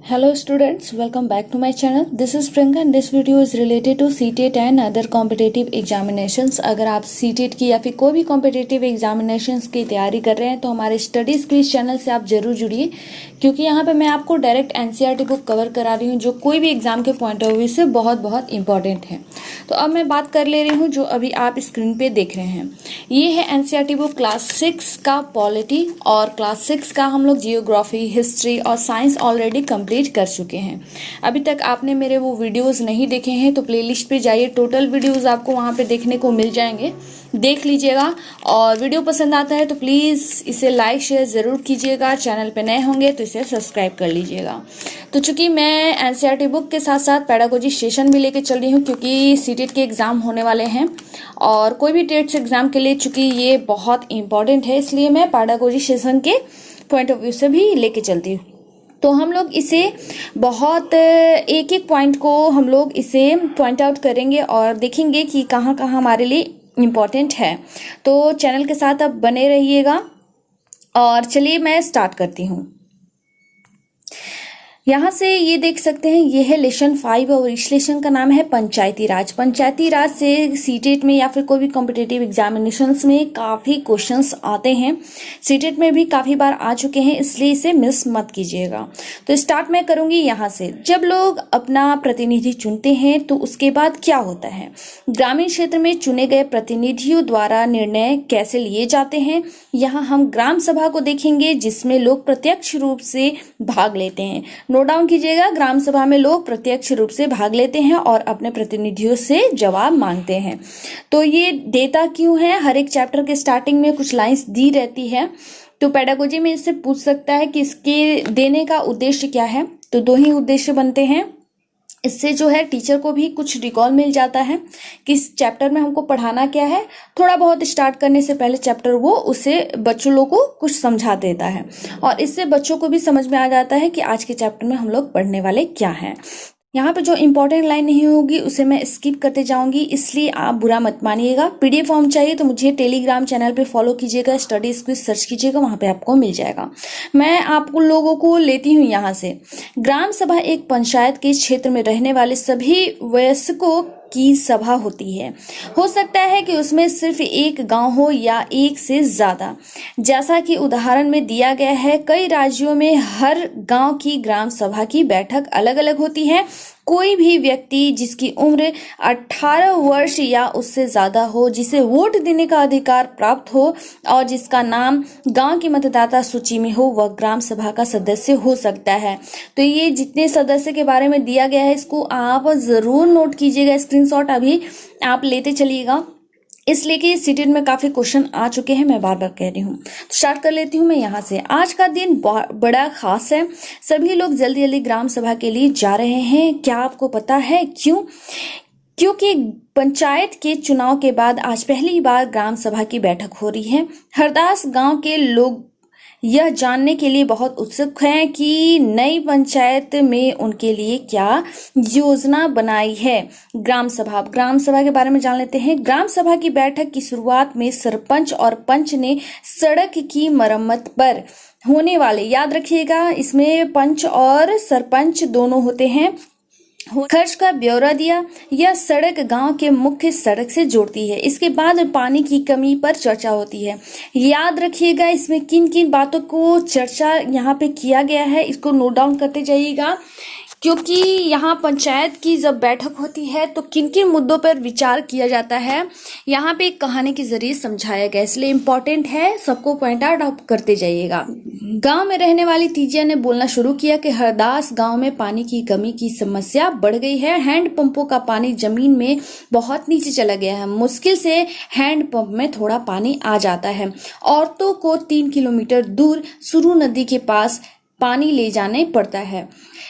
Hello students, welcome back to my channel. This is Priyanka and this video is related to CTET and other competitive examinations. अगर आप CTET की या फिर कोई भी competitive examinations की तैयारी कर रहे हैं तो हमारे स्टडीज क्विज चैनल से आप जरूर जुड़िए, क्योंकि यहाँ पे मैं आपको डायरेक्ट NCERT बुक कवर करा रही हूँ जो कोई भी एग्जाम के पॉइंट ऑफ व्यू से बहुत बहुत इंपॉर्टेंट है। तो अब मैं बात कर ले रही हूँ जो अभी आप स्क्रीन पे देख रहे हैं, ये है NCERT बुक क्लास 6 का पॉलिटी, और क्लास 6 का हम लोग जियोग्राफी, हिस्ट्री और साइंस ऑलरेडी कंप्लीट कर चुके हैं। अभी तक आपने मेरे वो वीडियोस नहीं देखे हैं तो प्लेलिस्ट पे जाइए, टोटल वीडियोस आपको वहाँ पे देखने को मिल जाएंगे, देख लीजिएगा। और वीडियो पसंद आता है तो प्लीज़ इसे लाइक शेयर ज़रूर कीजिएगा। चैनल पे नए होंगे तो इसे सब्सक्राइब कर लीजिएगा। तो चूंकि मैं NCERT बुक के साथ साथ पेडागोजी सेशन भी लेके चल रही हूँ, क्योंकि सीटेट के एग्ज़ाम होने वाले हैं और कोई भी टेट्स एग्ज़ाम के लिए चूंकि ये बहुत इंपॉर्टेंट है, इसलिए मैं पेडागोजी सेशन के पॉइंट ऑफ व्यू से भी लेके चलती हूँ। तो हम लोग इसे बहुत एक एक पॉइंट को हम लोग इसे पॉइंट आउट करेंगे और देखेंगे कि कहाँ कहाँ हमारे लिए इम्पोर्टेंट है। तो चैनल के साथ अब बने रहिएगा और चलिए मैं स्टार्ट करती हूँ। यहाँ से ये देख सकते हैं, ये है लेसन 5 और इस लेसन का नाम है पंचायती राज। पंचायती राज से सीटेट में या फिर कोई भी कॉम्पिटिटिव एग्जामिनेशंस में काफ़ी क्वेश्चंस आते हैं, सीटेट में भी काफ़ी बार आ चुके हैं, इसलिए इसे मिस मत कीजिएगा। तो स्टार्ट मैं करूँगी यहाँ से। जब लोग अपना प्रतिनिधि चुनते हैं तो उसके बाद क्या होता है, ग्रामीण क्षेत्र में चुने गए प्रतिनिधियों द्वारा निर्णय कैसे लिए जाते हैं। यहाँ हम ग्राम सभा को देखेंगे जिसमें लोग प्रत्यक्ष रूप से भाग लेते हैं। नोट डाउन कीजिएगा, ग्राम सभा में लोग प्रत्यक्ष रूप से भाग लेते हैं और अपने प्रतिनिधियों से जवाब मांगते हैं। तो ये देता क्यों है, हर एक चैप्टर के स्टार्टिंग में कुछ लाइंस दी रहती है, तो पेडागोजी में इससे पूछ सकता है कि इसके देने का उद्देश्य क्या है। तो दो ही उद्देश्य बनते हैं, इससे जो है टीचर को भी कुछ रिकॉल मिल जाता है कि इस चैप्टर में हमको पढ़ाना क्या है। थोड़ा बहुत स्टार्ट करने से पहले चैप्टर वो उसे बच्चों लोग को कुछ समझा देता है और इससे बच्चों को भी समझ में आ जाता है कि आज के चैप्टर में हम लोग पढ़ने वाले क्या हैं। यहाँ पे जो इंपॉर्टेंट लाइन नहीं होगी उसे मैं स्किप करते जाऊंगी, इसलिए आप बुरा मत मानिएगा। PDF फॉर्म चाहिए तो मुझे टेलीग्राम चैनल पे फॉलो कीजिएगा, स्टडीज क्विज सर्च कीजिएगा, वहां पे आपको मिल जाएगा। मैं आप लोगों को लेती हूँ यहाँ से। ग्राम सभा एक पंचायत के क्षेत्र में रहने वाले सभी वयस्कों की सभा होती है। हो सकता है कि उसमें सिर्फ एक गांव हो या एक से ज्यादा। जैसा कि उदाहरण में दिया गया है, कई राज्यों में हर गांव की ग्राम सभा की बैठक अलग अलग होती है। कोई भी व्यक्ति जिसकी उम्र 18 वर्ष या उससे ज्यादा हो, जिसे वोट देने का अधिकार प्राप्त हो और जिसका नाम गांव की मतदाता सूची में हो, वह ग्राम सभा का सदस्य हो सकता है। तो ये जितने सदस्य के बारे में दिया गया है इसको आप जरूर नोट कीजिएगा, स्क्रीनशॉट अभी आप लेते चलिएगा, इसलिए कि सीटेट में काफी क्वेश्चन आ चुके हैं, मैं बार बार कह रही हूँ। तो स्टार्ट कर लेती हूँ मैं यहाँ से। आज का दिन बड़ा खास है, सभी लोग जल्दी जल्दी ग्राम सभा के लिए जा रहे हैं। क्या आपको पता है क्यों? क्योंकि पंचायत के चुनाव के बाद आज पहली बार ग्राम सभा की बैठक हो रही है। हरदास गांव के लोग यह जानने के लिए बहुत उत्सुक हैं कि नई पंचायत में उनके लिए क्या योजना बनाई है। ग्राम सभा के बारे में जान लेते हैं। ग्राम सभा की बैठक की शुरुआत में सरपंच और पंच ने सड़क की मरम्मत पर होने वाले, याद रखिएगा इसमें पंच और सरपंच दोनों होते हैं, खर्च का ब्यौरा दिया। यह सड़क गांव के मुख्य सड़क से जोड़ती है। इसके बाद पानी की कमी पर चर्चा होती है। याद रखिएगा इसमें किन किन बातों को चर्चा यहाँ पे किया गया है, इसको नोट डाउन करते जाइएगा, क्योंकि यहाँ पंचायत की जब बैठक होती है तो किन किन मुद्दों पर विचार किया जाता है, यहाँ पे एक कहानी के जरिए समझाया गया, इसलिए इम्पोर्टेंट है, सबको पॉइंट आउट करते जाइएगा। गांव में रहने वाली तीजिया ने बोलना शुरू किया कि हरदास गांव में पानी की कमी की समस्या बढ़ गई है। हैंडपंपों का पानी जमीन में बहुत नीचे चला गया है। मुश्किल से हैंडपंप में थोड़ा पानी आ जाता है। औरतों को 3 किलोमीटर दूर सुरू नदी के पास पानी ले जाने पड़ता है।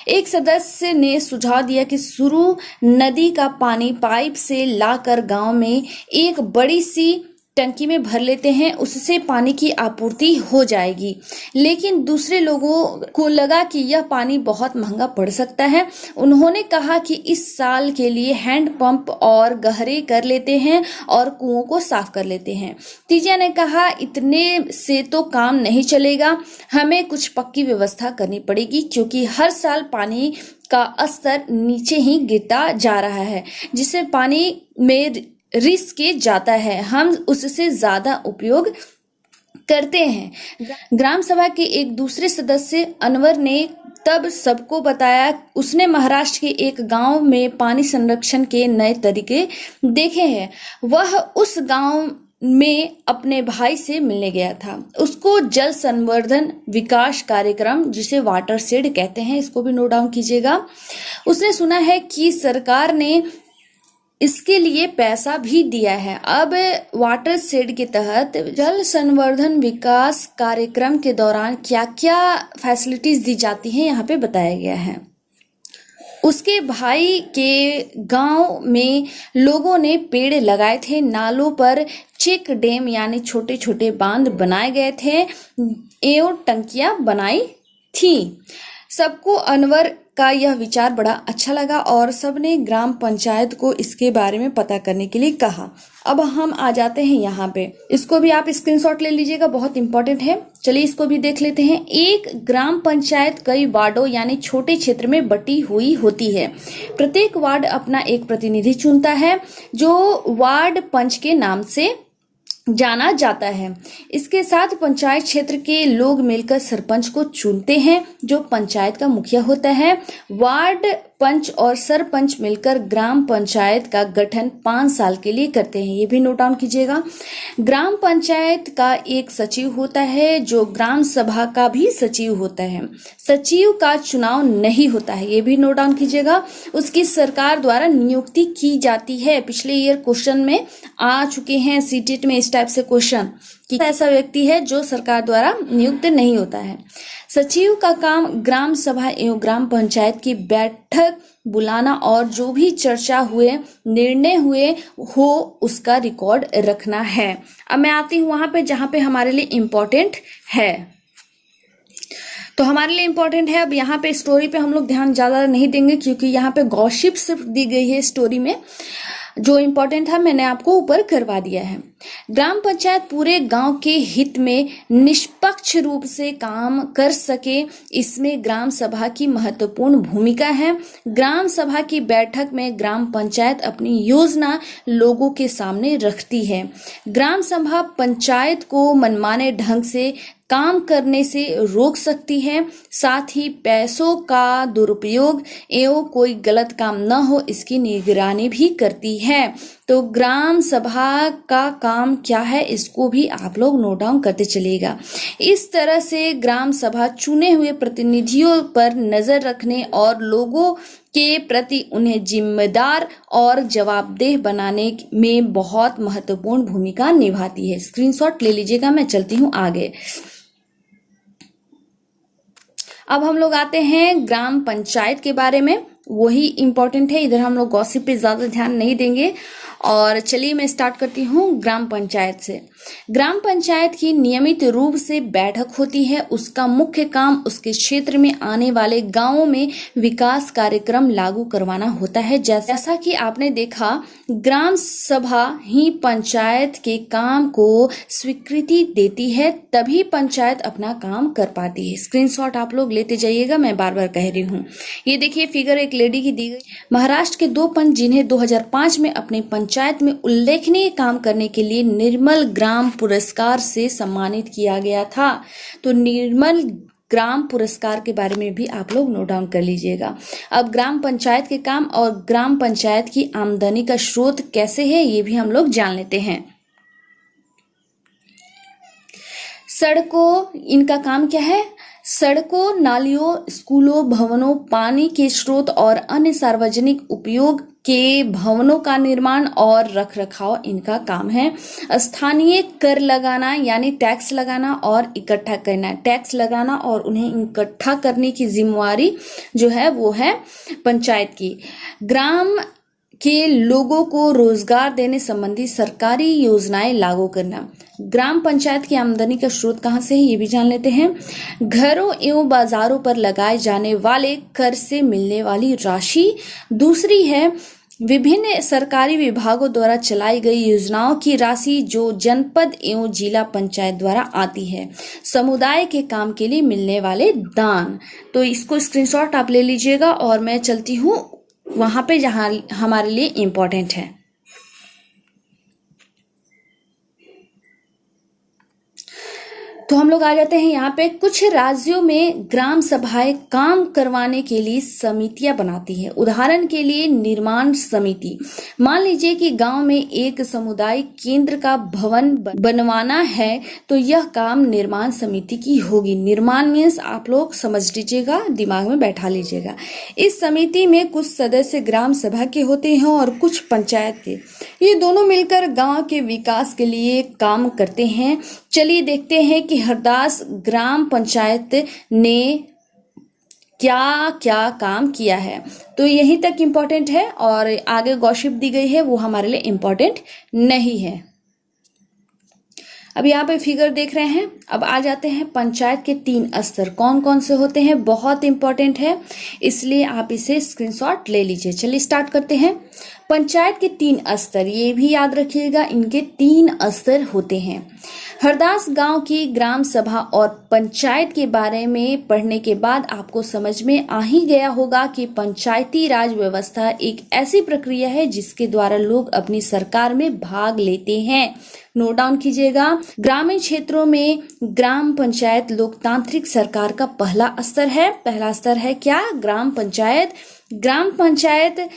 एक सदस्य ने सुझाव दिया कि सुरू नदी का पानी पाइप से लाकर गांव में एक बड़ी सी टंकी में भर लेते हैं, उससे पानी की आपूर्ति हो जाएगी। लेकिन दूसरे लोगों को लगा कि यह पानी बहुत महंगा पड़ सकता है। उन्होंने कहा कि इस साल के लिए हैंड पंप और गहरे कर लेते हैं और कुओं को साफ कर लेते हैं। तीजा ने कहा, इतने से तो काम नहीं चलेगा, हमें कुछ पक्की व्यवस्था करनी पड़ेगी, क्योंकि हर साल पानी का स्तर नीचे ही गिरता जा रहा है, जिससे पानी में रिस्क जाता है, हम उससे ज्यादा उपयोग करते हैं। ग्राम सभा के एक दूसरे सदस्य अनवर ने तब सबको बताया, उसने महाराष्ट्र के एक गांव में पानी संरक्षण के नए तरीके देखे हैं। वह उस गांव में अपने भाई से मिलने गया था। उसको जल संवर्धन विकास कार्यक्रम, जिसे वाटर शेड कहते हैं, इसको भी नोट डाउन कीजिएगा। उसने सुना है कि सरकार ने इसके लिए पैसा भी दिया है। अब वाटर शेड के तहत जल संवर्धन विकास कार्यक्रम के दौरान क्या क्या फैसिलिटीज दी जाती हैं यहाँ पे बताया गया है। उसके भाई के गांव में लोगों ने पेड़ लगाए थे, नालों पर चेक डैम यानी छोटे छोटे बांध बनाए गए थे एवं टंकियां बनाई थी। सबको अनवर का यह विचार बड़ा अच्छा लगा और सबने ग्राम पंचायत को इसके बारे में पता करने के लिए कहा। अब हम आ जाते हैं यहाँ पे, इसको भी आप स्क्रीनशॉट ले लीजिएगा, बहुत इंपॉर्टेंट है। चलिए इसको भी देख लेते हैं। एक ग्राम पंचायत कई वार्डों यानी छोटे क्षेत्र में बटी हुई होती है। प्रत्येक वार्ड अपना एक प्रतिनिधि चुनता है, जो वार्ड पंच के नाम से जाना जाता है। इसके साथ पंचायत क्षेत्र के लोग मिलकर सरपंच को चुनते हैं, जो पंचायत का मुखिया होता है। वार्ड पंच और सरपंच मिलकर ग्राम पंचायत का गठन 5 साल के लिए करते हैं, ये भी नोट डाउन कीजिएगा। ग्राम पंचायत का एक सचिव होता है, जो ग्राम सभा का भी सचिव होता है। सचिव का चुनाव नहीं होता है, ये भी नोट डाउन कीजिएगा। उसकी सरकार द्वारा नियुक्ति की जाती है। पिछले ईयर क्वेश्चन में आ चुके हैं सीटेट में इस टाइप से क्वेश्चन कि ऐसा व्यक्ति है जो सरकार द्वारा नियुक्त नहीं होता है। सचिव का काम ग्राम सभा एवं ग्राम पंचायत की बैठक बुलाना और जो भी चर्चा हुए, निर्णय हुए हो, उसका रिकॉर्ड रखना है। अब मैं आती हूँ वहां पे जहां पे हमारे लिए इम्पोर्टेंट है। तो हमारे लिए इम्पोर्टेंट है। अब यहाँ पे स्टोरी पे हम लोग ध्यान ज्यादा नहीं देंगे, क्योंकि यहाँ पे गॉसिप सिर्फ दी गई है स्टोरी में। जो इम्पोर्टेंट था मैंने आपको ऊपर करवा दिया है। ग्राम पंचायत पूरे गांव के हित में निष्पक्ष रूप से काम कर सके, इसमें ग्राम सभा की महत्वपूर्ण भूमिका है। ग्राम सभा की बैठक में ग्राम पंचायत अपनी योजना लोगों के सामने रखती है। ग्राम सभा पंचायत को मनमाने ढंग से काम करने से रोक सकती है, साथ ही पैसों का दुरुपयोग एवं कोई गलत काम न हो, इसकी निगरानी भी करती है। तो ग्राम सभा का काम क्या है, इसको भी आप लोग नोट डाउन करते चलिएगा। इस तरह से ग्राम सभा चुने हुए प्रतिनिधियों पर नजर रखने और लोगों के प्रति उन्हें जिम्मेदार और जवाबदेह बनाने में बहुत महत्वपूर्ण भूमिका निभाती है। स्क्रीनशॉट ले लीजिएगा, मैं चलती हूँ आगे। अब हम लोग आते हैं ग्राम पंचायत के बारे में, वही इंपॉर्टेंट है। इधर हम लोग गॉसिप पे ज्यादा ध्यान नहीं देंगे। और चलिए मैं स्टार्ट करती हूँ ग्राम पंचायत से। ग्राम पंचायत की नियमित रूप से बैठक होती है। उसका मुख्य काम उसके क्षेत्र में आने वाले गांवों में विकास कार्यक्रम लागू करवाना होता है। जैसा कि आपने देखा, ग्राम सभा ही पंचायत के काम को स्वीकृति देती है, तभी पंचायत अपना काम कर पाती है। स्क्रीनशॉट आप लोग लेते जाइएगा, मैं बार बार कह रही हूँ। ये देखिए फिगर एक लेडी की दी गई। महाराष्ट्र के 2 पंच जिन्हें 2005 में अपने पंचायत में उल्लेखनीय काम करने के लिए निर्मल ग्राम पुरस्कार से सम्मानित किया गया था। तो निर्मल ग्राम पुरस्कार के बारे में भी आप लोग नोट डाउन कर लीजिएगा। अब ग्राम पंचायत के काम और ग्राम पंचायत की आमदनी का स्रोत कैसे है, ये भी हम लोग जान लेते हैं। सड़कों, इनका काम क्या है? सड़कों, नालियों, स्कूलों, भवनों, पानी के स्रोत और अन्य सार्वजनिक उपयोग के भवनों का निर्माण और रखरखाव इनका काम है। स्थानीय कर लगाना यानी टैक्स लगाना और इकट्ठा करना, टैक्स लगाना और उन्हें इकट्ठा करने की जिम्मेवारी जो है वो है पंचायत की। ग्राम के लोगों को रोजगार देने संबंधी सरकारी योजनाएं लागू करना। ग्राम पंचायत की आमदनी का स्रोत कहां से है ये भी जान लेते हैं। घरों एवं बाजारों पर लगाए जाने वाले कर से मिलने वाली राशि। दूसरी है विभिन्न सरकारी विभागों द्वारा चलाई गई योजनाओं की राशि जो जनपद एवं जिला पंचायत द्वारा आती है। समुदाय के काम के लिए मिलने वाले दान। तो इसको स्क्रीनशॉट आप ले लीजिएगा और मैं चलती हूँ वहां पे जहां हमारे लिए इम्पोर्टेंट है। तो हम लोग आ जाते हैं यहाँ पे। कुछ राज्यों में ग्राम सभाएं काम करवाने के लिए समितियां बनाती है। उदाहरण के लिए निर्माण समिति। मान लीजिए कि गांव में एक समुदाय केंद्र का भवन बनवाना है तो यह काम निर्माण समिति की होगी। निर्माण मीन्स आप लोग समझ लीजिएगा, दिमाग में बैठा लीजिएगा। इस समिति में कुछ सदस्य ग्राम सभा के होते हैं और कुछ पंचायत के। ये दोनों मिलकर गांव के विकास के लिए काम करते हैं। चलिए देखते हैं कि हरदास ग्राम पंचायत ने क्या क्या काम किया है। तो यहीं तक इम्पोर्टेंट है और आगे गॉसिप दी गई है वो हमारे लिए इम्पोर्टेंट नहीं है। अब यहाँ पे फिगर देख रहे हैं। अब आ जाते हैं पंचायत के 3 स्तर कौन कौन से होते हैं, बहुत इंपॉर्टेंट है इसलिए आप इसे स्क्रीनशॉट ले लीजिए। चलिए स्टार्ट करते हैं। पंचायत के 3 स्तर, ये भी याद रखिएगा, इनके 3 स्तर होते हैं। हरदास गांव की ग्राम सभा और पंचायत के बारे में पढ़ने के बाद आपको समझ में आ ही गया होगा कि पंचायती राज व्यवस्था एक ऐसी प्रक्रिया है जिसके द्वारा लोग अपनी सरकार में भाग लेते हैं। नोट डाउन कीजिएगा। ग्रामीण क्षेत्रों में ग्राम पंचायत लोकतांत्रिक सरकार का पहला स्तर है। पहला स्तर है क्या? ग्राम पंचायत। ग्राम पंचायत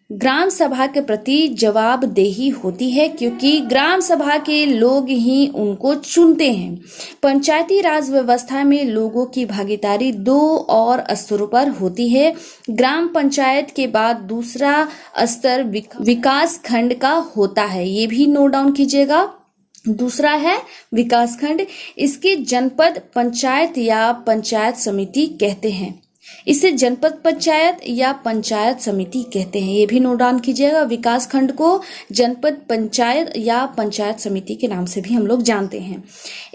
ग्राम सभा के प्रति जवाबदेही होती है क्योंकि ग्राम सभा के लोग ही उनको चुनते हैं। पंचायती राज व्यवस्था में लोगों की भागीदारी 2 और स्तरों पर होती है। ग्राम पंचायत के बाद दूसरा स्तर विकास खंड का होता है, ये भी नोट डाउन कीजिएगा। दूसरा है विकास खंड। इसके जनपद पंचायत या पंचायत समिति कहते हैं। इसे जनपद पंचायत या पंचायत समिति कहते हैं, ये भी नोट डाउन कीजिएगा। विकास खंड को जनपद पंचायत या पंचायत समिति के नाम से भी हम लोग जानते हैं।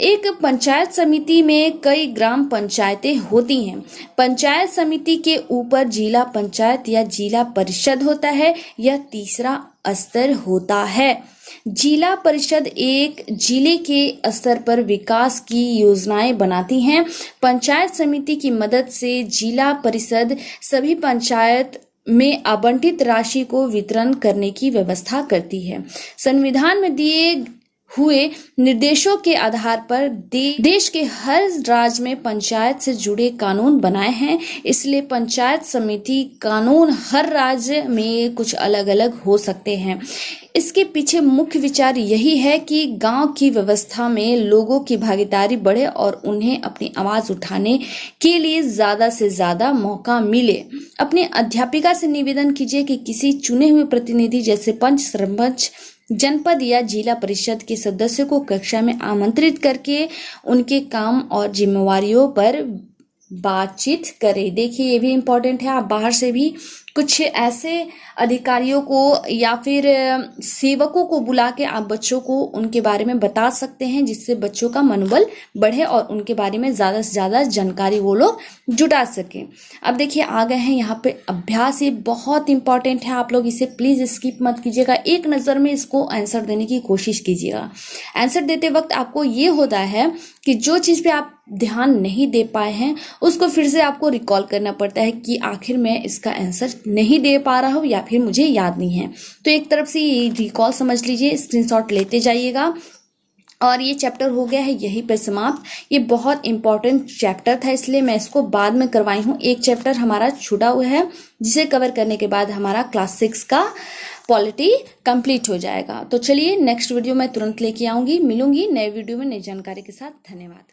एक पंचायत समिति में कई ग्राम पंचायतें होती हैं। पंचायत समिति के ऊपर जिला पंचायत या जिला परिषद होता है, यह तीसरा स्तर होता है। जिला परिषद एक जिले के स्तर पर विकास की योजनाएं बनाती हैं। पंचायत समिति की मदद से जिला परिषद सभी पंचायत में आवंटित राशि को वितरण करने की व्यवस्था करती है। संविधान में दिए हुए निर्देशों के आधार पर देश के हर राज्य में पंचायत से जुड़े कानून बनाए हैं, इसलिए पंचायत समिति कानून हर राज्य में कुछ अलग अलग हो सकते हैं। इसके पीछे मुख्य विचार यही है कि गांव की व्यवस्था में लोगों की भागीदारी बढ़े और उन्हें अपनी आवाज उठाने के लिए ज्यादा से ज्यादा मौका मिले। अपने अध्यापिका से निवेदन कीजिए कि किसी चुने हुए प्रतिनिधि जैसे पंच, सरपंच, जनपद या जिला परिषद के सदस्य को कक्षा में आमंत्रित करके उनके काम और जिम्मेवारियों पर बातचीत करें। देखिए ये भी इम्पोर्टेंट है। आप बाहर से भी कुछ ऐसे अधिकारियों को या फिर सेवकों को बुला के आप बच्चों को उनके बारे में बता सकते हैं, जिससे बच्चों का मनोबल बढ़े और उनके बारे में ज्यादा से ज्यादा जानकारी वो लोग जुटा सके। अब देखिए आ गए हैं यहाँ पे अभ्यास, ये बहुत इंपॉर्टेंट है, आप लोग इसे प्लीज स्किप मत कीजिएगा। एक नजर में इसको आंसर देने की कोशिश कीजिएगा। आंसर देते वक्त आपको ये होता है कि जो चीज पे आप ध्यान नहीं दे पाए हैं उसको फिर से आपको रिकॉल करना पड़ता है कि आखिर मैं इसका आंसर नहीं दे पा रहा हूं या फिर मुझे याद नहीं है। तो एक तरफ से ये रिकॉल समझ लीजिए, स्क्रीनशॉट लेते जाइएगा। और ये चैप्टर हो गया है यहीं पे समाप्त। ये बहुत इंपॉर्टेंट चैप्टर था इसलिए मैं इसको बाद में करवाई हूँ। एक चैप्टर हमारा छूटा हुआ है जिसे कवर करने के बाद हमारा क्लास 6 का पॉलिटी कंप्लीट हो जाएगा। तो चलिए नेक्स्ट वीडियो मैं तुरंत लेके आऊंगी, मिलूंगी नए वीडियो में नई जानकारी के साथ। धन्यवाद।